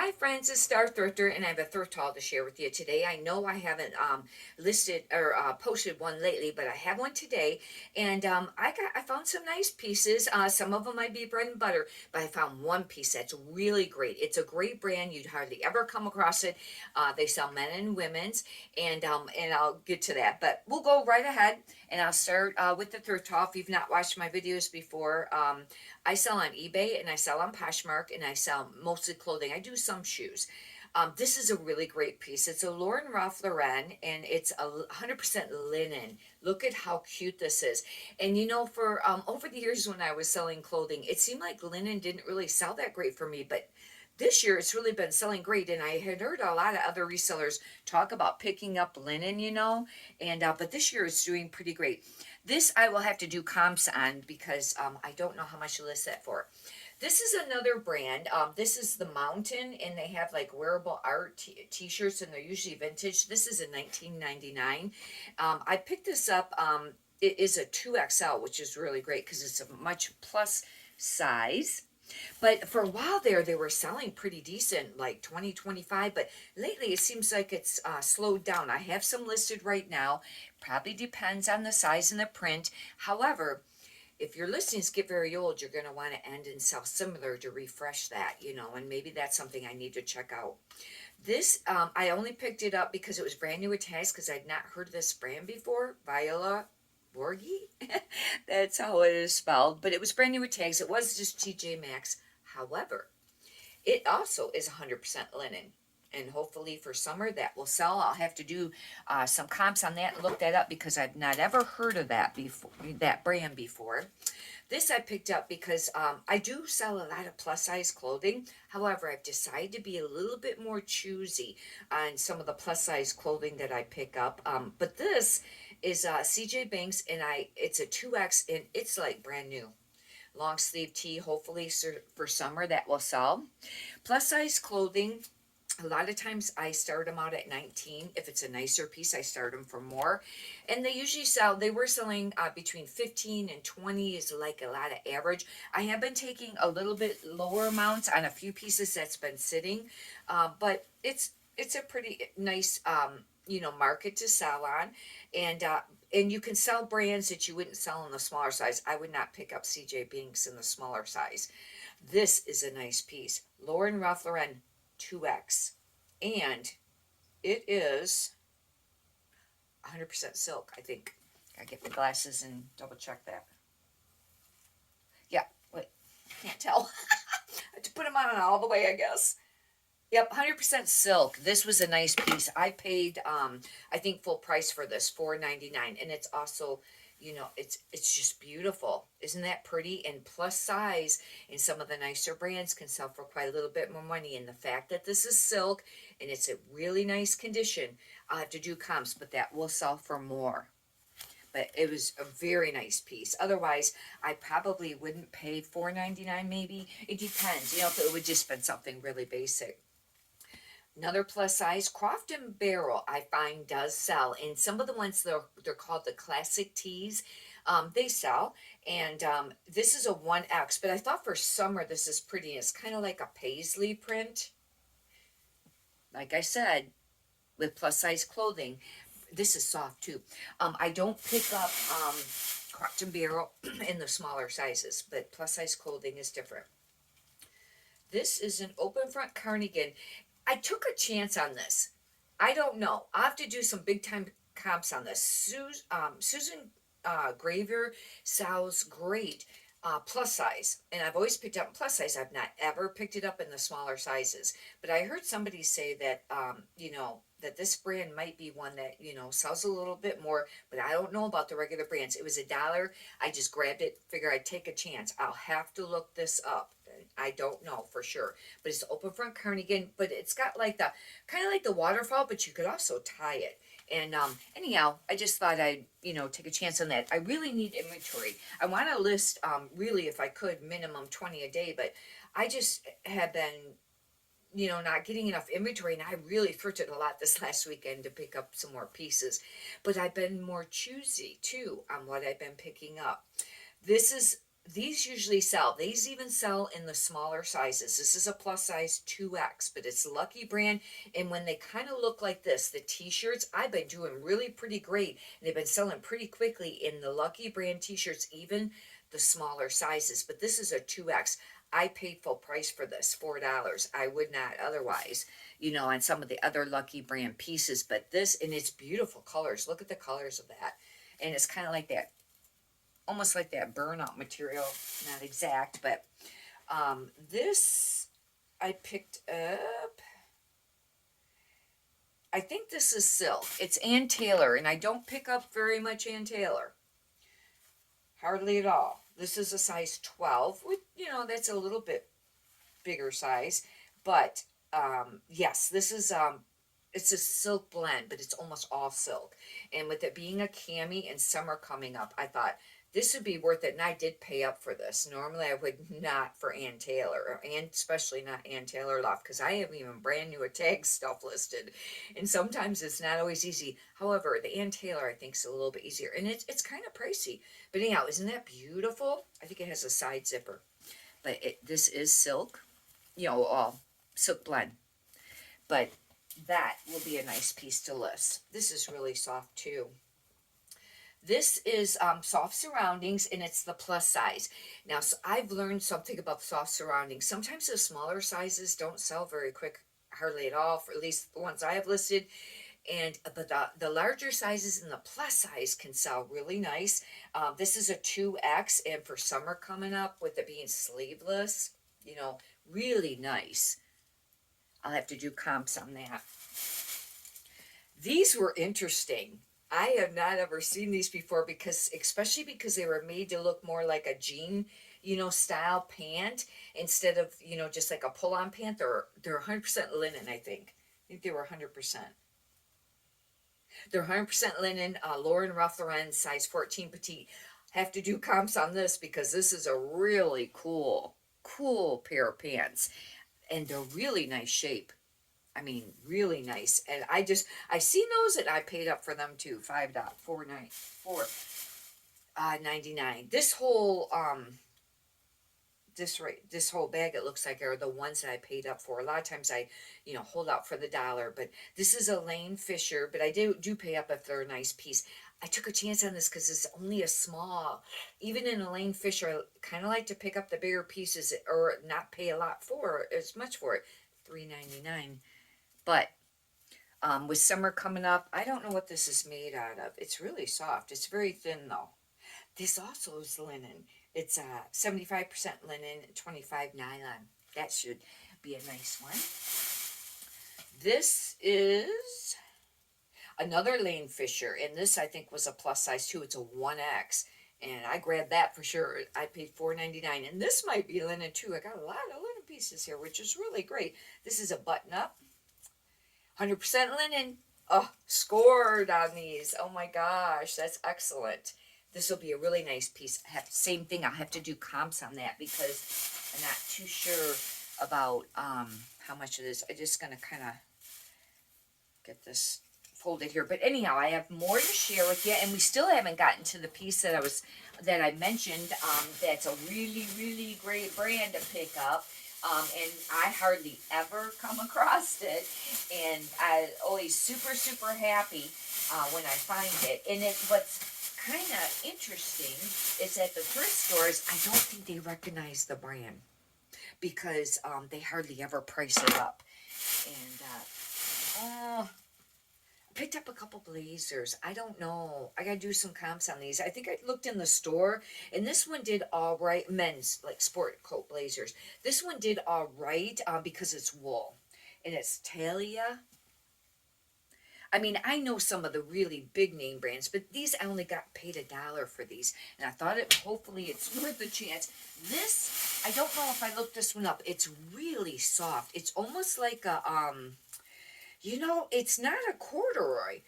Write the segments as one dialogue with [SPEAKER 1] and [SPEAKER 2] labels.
[SPEAKER 1] Hi friends, it's Star Thrifter, and I have a thrift haul to share with you today. I know I haven't listed or posted one lately, but I have one today, and I found some nice pieces. Some of them might be bread and butter, but I found one piece that's really great. It's a great brand. You'd hardly ever come across it. They sell men and women's, and I'll get to that. But we'll go right ahead, and I'll start with the thrift haul. If you've not watched my videos before, I sell on eBay and I sell on Poshmark and I sell mostly clothing. I do some shoes. This is a really great piece. It's a Lauren Ralph Lauren and it's 100% linen. Look at how cute this is. And you know, for over the years when I was selling clothing, it seemed like linen didn't really sell that great for me, but this year it's really been selling great. And I had heard a lot of other resellers talk about picking up linen, and but this year it's doing pretty great. This I will have to do comps on because I don't know how much to list that for. This is another brand. This is the Mountain, and they have like wearable art t-shirts, and they're usually vintage. This is a 1999. I picked this up. It is a 2XL, which is really great because it's a much plus size. But for a while there, they were selling pretty decent, like 2025. But lately, it seems like it's slowed down. I have some listed right now. Probably depends on the size and the print. However, if your listings get very old, you're going to want to end and sell similar to refresh that, and maybe that's something I need to check out. This, I only picked it up because it was brand new with tags because I'd not heard of this brand before, Viola Borgi. That's how it is spelled, but it was brand new with tags. It was just TJ Maxx. However, it also is 100% linen. And hopefully for summer that will sell. I'll have to do some comps on that and look that up because I've not ever heard of that before, that brand before. This I picked up because I do sell a lot of plus size clothing. However, I've decided to be a little bit more choosy on some of the plus size clothing that I pick up. But this is CJ Banks, and it's a 2X, and it's like brand new. Long sleeve tee, hopefully for summer that will sell. Plus size clothing, a lot of times I start them out at 19. If it's a nicer piece, I start them for more. And they usually sell, they were selling between 15 and 20 is like a lot of average. I have been taking a little bit lower amounts on a few pieces that's been sitting, but it's a pretty nice market to sell on. And you can sell brands that you wouldn't sell in the smaller size. I would not pick up CJ Binks in the smaller size. This is a nice piece. Lauren Ralph Lauren 2X. And it is 100% silk, I think. Gotta get the glasses and double check that. Yeah, wait, can't tell. I have to put them on all the way, I guess. Yep, 100% silk. This was a nice piece. I paid, I think full price for this, $4.99, and it's also, it's just beautiful. Isn't that pretty? And plus size, and some of the nicer brands can sell for quite a little bit more money. And the fact that this is silk and it's a really nice condition, I'll have to do comps, but that will sell for more. But it was a very nice piece. Otherwise, I probably wouldn't pay $4.99. Maybe it depends. If it would just been something really basic. Another plus size, Croft and Barrel, I find does sell. And some of the ones they're called the classic tees, they sell. And this is a 1X, but I thought for summer this is pretty. It's kind of like a paisley print. Like I said, with plus size clothing, this is soft too. I don't pick up Croft and Barrel in the smaller sizes, but plus size clothing is different. This is an open front cardigan. I took a chance on this. I don't know. I'll have to do some big time comps on this. Susan Graver sells great plus size, and I've always picked up plus size. I've not ever picked it up in the smaller sizes, but I heard somebody say that that this brand might be one that sells a little bit more, but I don't know about the regular brands. It was $1. I just grabbed it, figure I'd take a chance. I'll have to look this up. I don't know for sure, but it's open front cardigan, but it's got like the kind of like the waterfall, but you could also tie it. And anyhow, I just thought I'd take a chance on that. I really need inventory. I want to list really, if I could, minimum 20 a day, but I just have been not getting enough inventory, and I really thrifted a lot this last weekend to pick up some more pieces. But I've been more choosy too on what I've been picking up. This is these usually sell. These even sell in the smaller sizes. This is a plus size 2X, but it's Lucky brand. And when they kind of look like this, the t-shirts, I've been doing really pretty great. And they've been selling pretty quickly in the Lucky brand t-shirts, even the smaller sizes. But this is a 2X. I paid full price for this, $4. I would not otherwise, on some of the other Lucky brand pieces. But this, and it's beautiful colors. Look at the colors of that. And it's kind of like that, almost like that burnout material, not exact, but this I picked up. I think this is silk. It's Ann Taylor, and I don't pick up very much Ann Taylor, hardly at all. This is a size 12, which, that's a little bit bigger size, but yes, this is it's a silk blend, but it's almost all silk. And with it being a cami and summer coming up, I thought this would be worth it. And I did pay up for this. Normally I would not for Ann Taylor, and especially not Ann Taylor Loft, because I have even brand new tag stuff listed. And sometimes it's not always easy. However, the Ann Taylor I think is a little bit easier. And it's kind of pricey. But anyhow, isn't that beautiful? I think it has a side zipper. But this is silk, silk blend. But that will be a nice piece to list. This is really soft too. This is soft surroundings, and it's the plus size. Now, so I've learned something about soft surroundings. Sometimes the smaller sizes don't sell very quick, hardly at all, for at least the ones I have listed. But the larger sizes and the plus size can sell really nice. This is a 2X, and for summer coming up, with it being sleeveless, really nice. I'll have to do comps on that. These were interesting. I have not ever seen these before, especially because they were made to look more like a jean, style pant instead of, just like a pull-on pant. They're 100% linen, I think. I think they were 100%. They're 100% linen, Lauren Ruff Lauren, size 14 petite. Have to do comps on this because this is a really cool pair of pants. And they're really nice shape. I mean, really nice. And I seen those and I paid up for them too. $5.99. This whole this whole bag, it looks like, are the ones that I paid up for. A lot of times I, hold out for the dollar, but this is a Lane Fisher, but I do pay up if they're a nice piece. I took a chance on this because it's only a small. Even in a Lane Fisher, I kind of like to pick up the bigger pieces or not pay a lot for as much for it. $3.99. But with summer coming up, I don't know what this is made out of. It's really soft. It's very thin though. This also is linen. It's 75% linen, 25 nylon. That should be a nice one. This is another Lane Fisher, and this I think was a plus size too. It's a 1X, and I grabbed that for sure. I paid $4.99, and this might be linen too. I got a lot of linen pieces here, which is really great. This is a button up, 100% linen. Oh, scored on these. Oh my gosh, that's excellent. This will be a really nice piece. Same thing, I'll have to do comps on that because I'm not too sure about how much it is. I'm just going to kind of get this folded here. But anyhow, I have more to share with you, and we still haven't gotten to the piece that I mentioned. That's a really, really great brand to pick up. And I hardly ever come across it, and I'm always super, super happy when I find it. And what's kind of interesting is at the thrift stores, I don't think they recognize the brand because they hardly ever price it up. And I picked up a couple blazers. I don't know. I gotta do some comps on these. I think I looked in the store, and this one did all right. Men's, like, sport coat blazers. This one did all right because it's wool, and it's Talia. I mean, I know some of the really big name brands, but these I only got paid $1 for these, and I thought hopefully it's worth the chance. This, I don't know if I looked this one up. It's really soft. It's almost like a it's not a corduroy,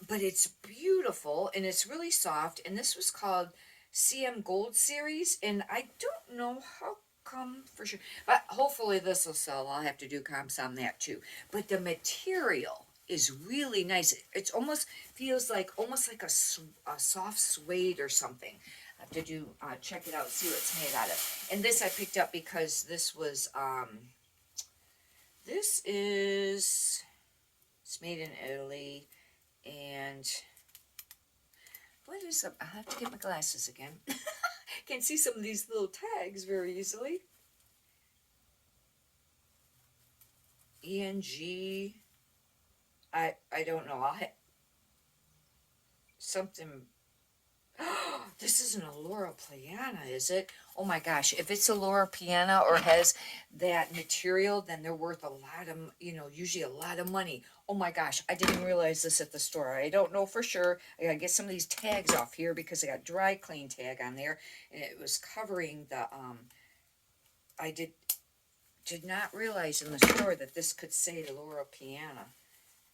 [SPEAKER 1] but it's beautiful and it's really soft. And this was called CM Gold Series, and I don't know how come for sure, but hopefully this will sell. I'll have to do comps on that too. But the material is really nice. It's almost feels like almost like a soft suede or something. I have to do, check it out, see what it's made out of. And this I picked up because this was, this is, it's made in Italy, and what is up? I'll have to get my glasses again. Can't see some of these little tags very easily. ENG, I don't know, I'll have, something. This isn't a Laura Piana, is it? Oh my gosh, if it's a Laura Piana or has that material, then they're worth a lot of, usually a lot of money. Oh my gosh, I didn't realize this at the store. I don't know for sure. I gotta get some of these tags off here because I got dry clean tag on there, and it was covering the, I did not realize in the store that this could say Laura Piana.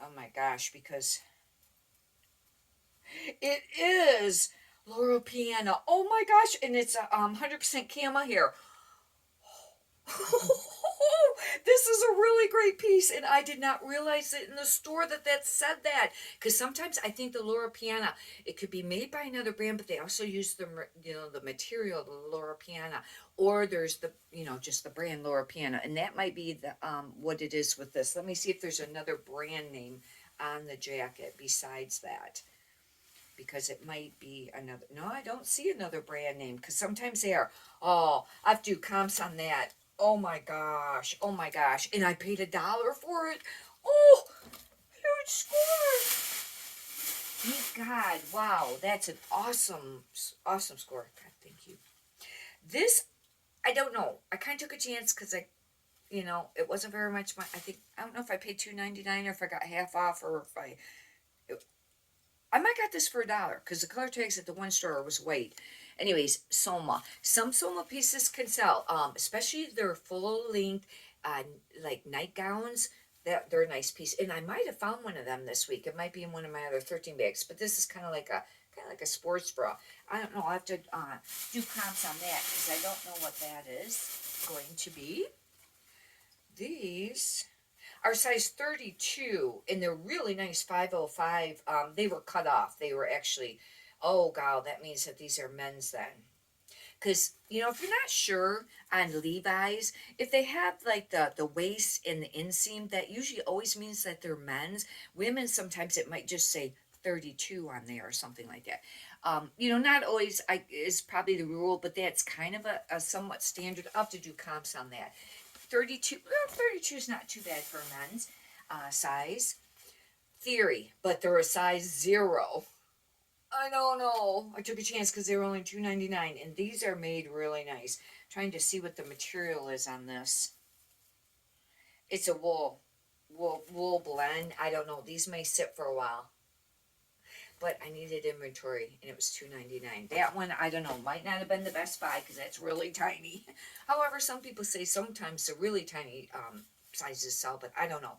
[SPEAKER 1] Oh my gosh, because it is Laura Piana. Oh my gosh, and it's a 100% camo here. This is a really great piece, and I did not realize it in the store that said that. Because sometimes I think the Laura Piana, it could be made by another brand, but they also use the material, the Laura Piana, or there's the, just the brand Laura Piana, and that might be the what it is with this. Let me see if there's another brand name on the jacket besides that, because it might be another. No, I don't see another brand name, because sometimes they are. Oh, I have to do comps on that. Oh my gosh, oh my gosh, and I paid $1 for it. Oh, huge score. Thank God. Wow, that's an awesome score. God, thank you. This, I don't know, I kind of took a chance because it wasn't very much money. I don't know if I paid $2.99 or if I got half off, or if I might got this for $1 because the color tags at the one store was weight. Anyways, Soma. Some Soma pieces can sell, especially their full length, like nightgowns. They're a nice piece, and I might have found one of them this week. It might be in one of my other 13 bags, but this is kind of like a sports bra. I don't know. I'll have to do comps on that because I don't know what that is going to be. These are size 32, and they're really nice 505. They were cut off. They were actually, oh god, that means that these are men's then. Because, if you're not sure on Levi's, if they have like the waist and the inseam, that usually always means that they're men's. Women, sometimes it might just say 32 on there or something like that. Not always is probably the rule, but that's kind of a somewhat standard. I'll have to do comps on that. 32, well, 32 is not too bad for a men's size. Theory, but they're a size 0. I don't know. I took a chance because they were only $2.99, and these are made really nice. Trying to see what the material is on this. It's a wool blend. I don't know. These may sit for a while, but I needed inventory, and it was $2.99. That one, I don't know, might not have been the best buy because that's really tiny. However, some people say sometimes the really tiny sizes sell, but I don't know.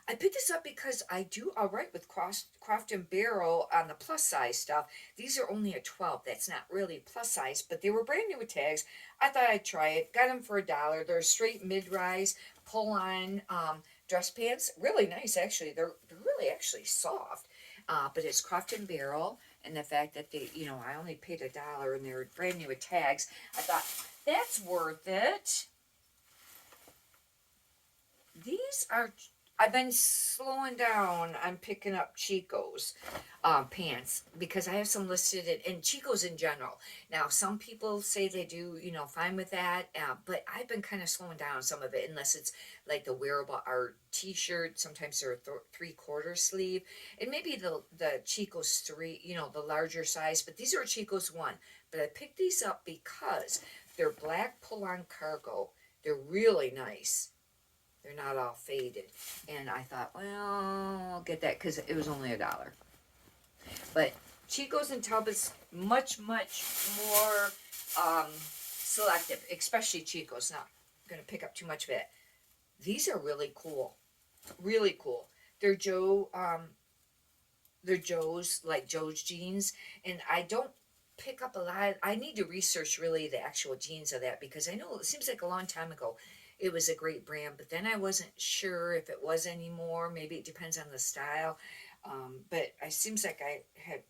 [SPEAKER 1] I picked this up because I do all right with Croft and Barrel on the plus size stuff. These are only a 12. That's not really plus size, but they were brand new with tags. I thought I'd try it. Got them for $1. They're straight mid-rise, pull-on dress pants. Really nice, actually. They're really actually soft. But it's Croft and Barrel, and the fact that they, I only paid $1 and they're brand new with tags. I thought that's worth it. These are. I've been slowing down on picking up Chico's pants because I have some listed in Chico's in general. Now, some people say they do, fine with that, but I've been kind of slowing down some of it unless it's like the wearable art t-shirt. Sometimes they're a 3/4 sleeve, and maybe the Chico's 3, the larger size, but these are Chico's 1. But I picked these up because they're black pull-on cargo. They're really nice. They're not all faded. And I thought, well, I'll get that because it was only $1. But Chico's and Talbot's much, much more selective, especially Chico's. Not going to pick up too much of it. These are really cool. Really cool. They're Joe's, like Joe's jeans. And I don't pick up a lot. I need to research really the actual jeans of that because I know it seems like a long time ago it was a great brand, but then I wasn't sure if it was anymore. Maybe it depends on the style. But it seems like I had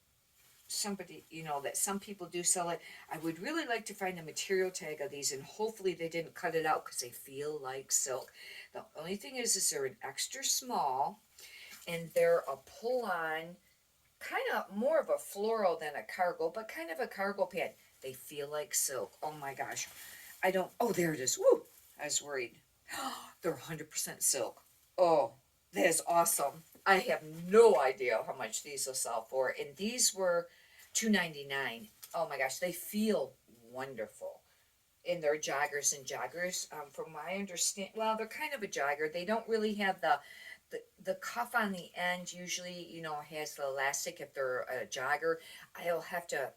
[SPEAKER 1] somebody, that some people do sell it. I would really like to find the material tag of these, and hopefully they didn't cut it out because they feel like silk. The only thing is they're an extra small, and they're a pull-on, kind of more of a floral than a cargo, but kind of a cargo pant. They feel like silk. Oh my gosh. I don't, oh, there it is. Woo! I was worried. They're 100% silk. Oh, that is awesome. I have no idea how much these will sell for. And these were $2.99. Oh my gosh, they feel wonderful. And they're joggers and joggers. From my understanding, well, they're kind of a jogger. They don't really have the cuff on the end. Usually, has the elastic if they're a jogger. I'll have to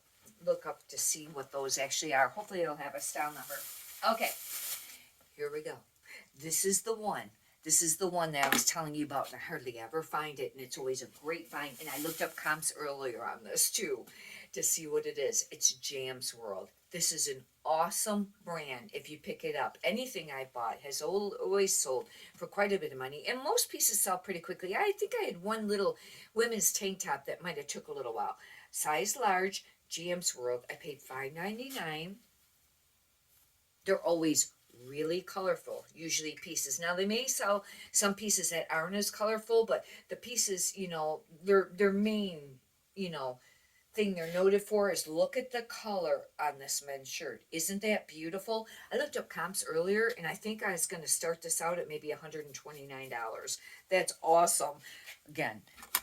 [SPEAKER 1] look up to see what those actually are. Hopefully, it'll have a style number. Okay, here we go. This is the one. This is the one that I was telling you about, and I hardly ever find it, and it's always a great find. And I looked up comps earlier on this too to see what it is. It's Jam's World. This is an awesome brand if you pick it up. Anything I bought has always sold for quite a bit of money, and most pieces sell pretty quickly. I think I had one little women's tank top that might have took a little while. Size large, Jam's World. I paid $5.99. They're always really colorful, usually pieces. Now they may sell some pieces that aren't as colorful, but the pieces, their main, you know, thing they're noted for is look at the color on this men's shirt. Isn't that beautiful? I looked up comps earlier and I think I was going to start this out at maybe $129. That's awesome. Again,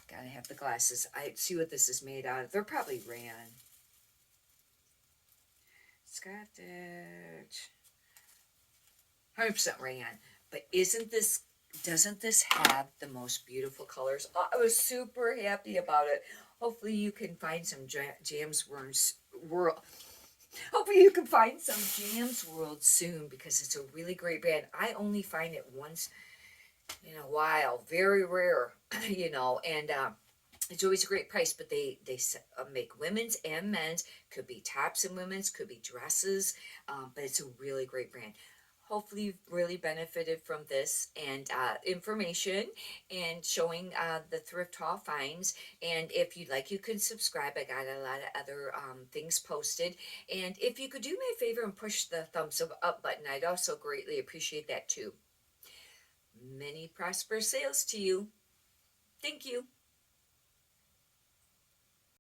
[SPEAKER 1] gotta have the glasses. I see what this is made out of. They're probably rayon. It's got that 100% rayon. But doesn't this have the most beautiful colors? I was super happy about it. Hopefully you can find some Jam's World. Hopefully you can find some Jam's World soon because it's a really great brand. I only find it once in a while, very rare, and it's always a great price. But they make women's and men's. Could be tops and women's, could be dresses, but it's a really great brand. Hopefully you've really benefited from this and information and showing the thrift haul finds. And if you'd like, you can subscribe. I got a lot of other things posted. And if you could do me a favor and push the thumbs up button, I'd also greatly appreciate that too. Many prosperous sales to you. Thank you.